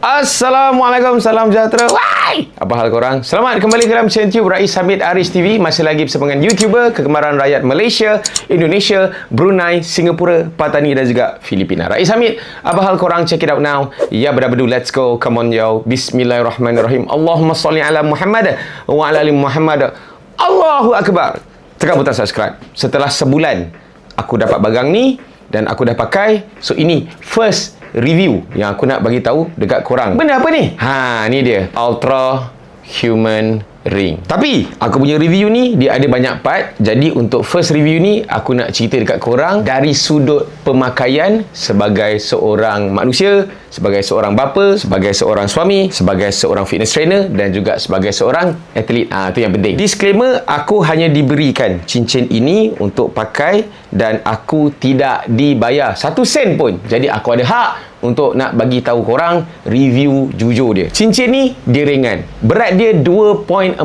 Assalamualaikum, salam sejahtera. Wai! Apa hal korang? Selamat kembali ke dalam channel YouTube Rais Hamid Aris TV. Masih lagi bersama dengan YouTuber kegemaran rakyat Malaysia, Indonesia, Brunei, Singapura, Patani dan juga Filipina. Rais Hamid, apa hal korang? Check it out now. Ya berabadu, let's go. Come on yo. Bismillahirrahmanirrahim. Allahumma salli ala Muhammad wa ala ali Muhammad. Allahu Akbar. Tekan butang subscribe. Setelah sebulan aku dapat barang ni dan aku dah pakai. So ini first review yang aku nak bagi tahu dekat korang. Benda apa ni? Ni dia. Ultra Human Ring. Tapi aku punya review ni dia ada banyak part. Jadi untuk first review ni aku nak cerita dekat korang dari sudut pemakaian sebagai seorang manusia, sebagai seorang bapa, sebagai seorang suami, sebagai seorang fitness trainer dan juga sebagai seorang atlet. Itu yang penting. Disclaimer, aku hanya diberikan cincin ini untuk pakai dan aku tidak dibayar 1 sen pun. Jadi aku ada hak untuk nak bagi tahu korang review jujur dia. Cincin ni dia ringan. Berat dia 2.4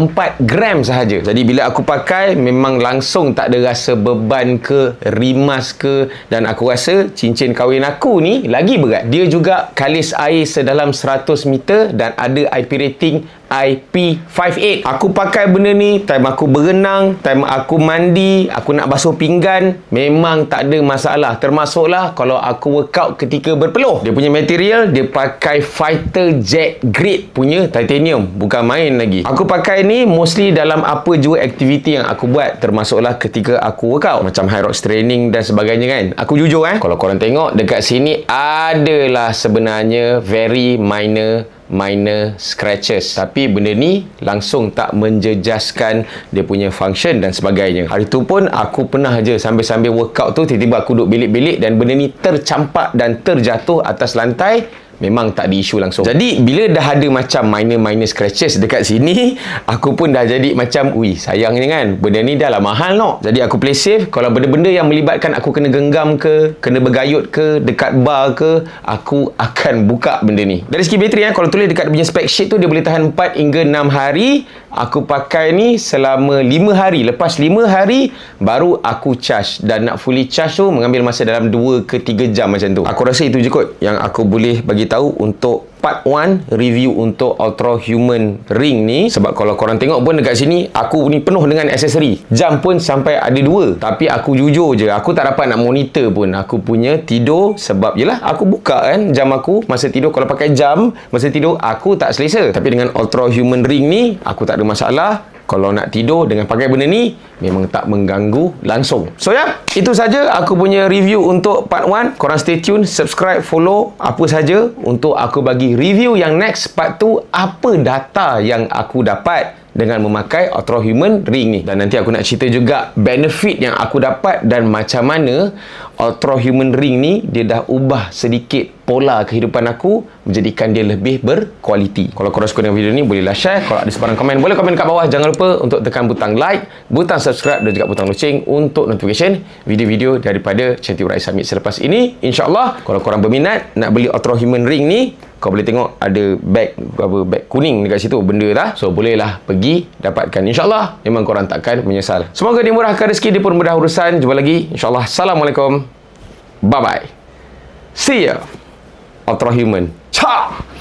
gram sahaja. Jadi bila aku pakai memang langsung tak ada rasa beban ke, rimas ke, dan aku rasa cincin kahwin aku ni lagi berat. Dia juga kalis air sedalam 100 meter dan ada IP rating IP58. Aku pakai benda ni time aku berenang, time aku mandi, aku nak basuh pinggan, memang tak ada masalah. Termasuklah kalau aku workout ketika berpeluh. Dia punya material, dia pakai fighter jet grade punya titanium, bukan main lagi. Aku pakai ni mostly dalam apa jua aktiviti yang aku buat, termasuklah ketika aku workout macam high rocks training dan sebagainya kan. Aku jujur kalau korang tengok dekat sini adalah sebenarnya very minor scratches, tapi benda ni langsung tak menjejaskan dia punya function dan sebagainya. Hari tu pun aku pernah je sambil-sambil workout tu tiba-tiba aku duduk bilik-bilik dan benda ni tercampak dan terjatuh atas lantai. Memang tak ada isu langsung. Jadi bila dah ada macam minor scratches dekat sini, aku pun dah jadi macam sayangnya kan, benda ni dah lah mahal no. Jadi aku play safe. Kalau benda-benda yang melibatkan aku kena genggam ke, kena bergayut ke, dekat bar ke, aku akan buka benda ni. Dari segi bateri kalau tulis dekat punya spec sheet tu dia boleh tahan 4 hingga 6 hari. Aku pakai ni selama 5 hari. Lepas 5 hari baru aku charge, dan nak fully charge tu mengambil masa dalam 2 ke 3 jam macam tu. Aku rasa itu je kot yang aku boleh bagi tahu untuk part 1 review untuk Ultra Human Ring ni. Sebab kalau korang tengok pun dekat sini aku ni penuh dengan aksesori. Jam pun sampai ada 2. Tapi aku jujur je, aku tak dapat nak monitor pun. Aku punya tidur sebab yelah aku buka kan jam aku masa tidur. Kalau pakai jam masa tidur aku tak selesa. Tapi dengan Ultra Human Ring ni aku tak ada masalah. Kalau nak tidur dengan pakai benda ni memang tak mengganggu langsung. So itu saja aku punya review untuk part 1. Korang stay tune, subscribe, follow apa saja untuk aku bagi review yang next part 2. Apa data yang aku dapat dengan memakai Ultra Human Ring ni. Dan nanti aku nak cerita juga benefit yang aku dapat dan macam mana Ultra Human Ring ni dia dah ubah sedikit pola kehidupan aku, menjadikan dia lebih berkualiti. Kalau korang suka dengan video ni bolehlah share. Kalau ada sebarang komen boleh komen kat bawah. Jangan lupa untuk tekan butang like, butang subscribe dan juga butang loceng untuk notification video-video daripada channel Rais Hamid selepas ini. InsyaAllah kalau korang berminat nak beli Ultra Human Ring ni, kau boleh tengok ada bag kuning dekat situ, benda dah. So bolehlah pergi dapatkan. InsyaAllah memang korang takkan menyesal. Semoga dimurahkan rezeki, dipermudah urusan. Jumpa lagi InsyaAllah. Assalamualaikum. Bye bye. See ya. Ultra Human. Ciao.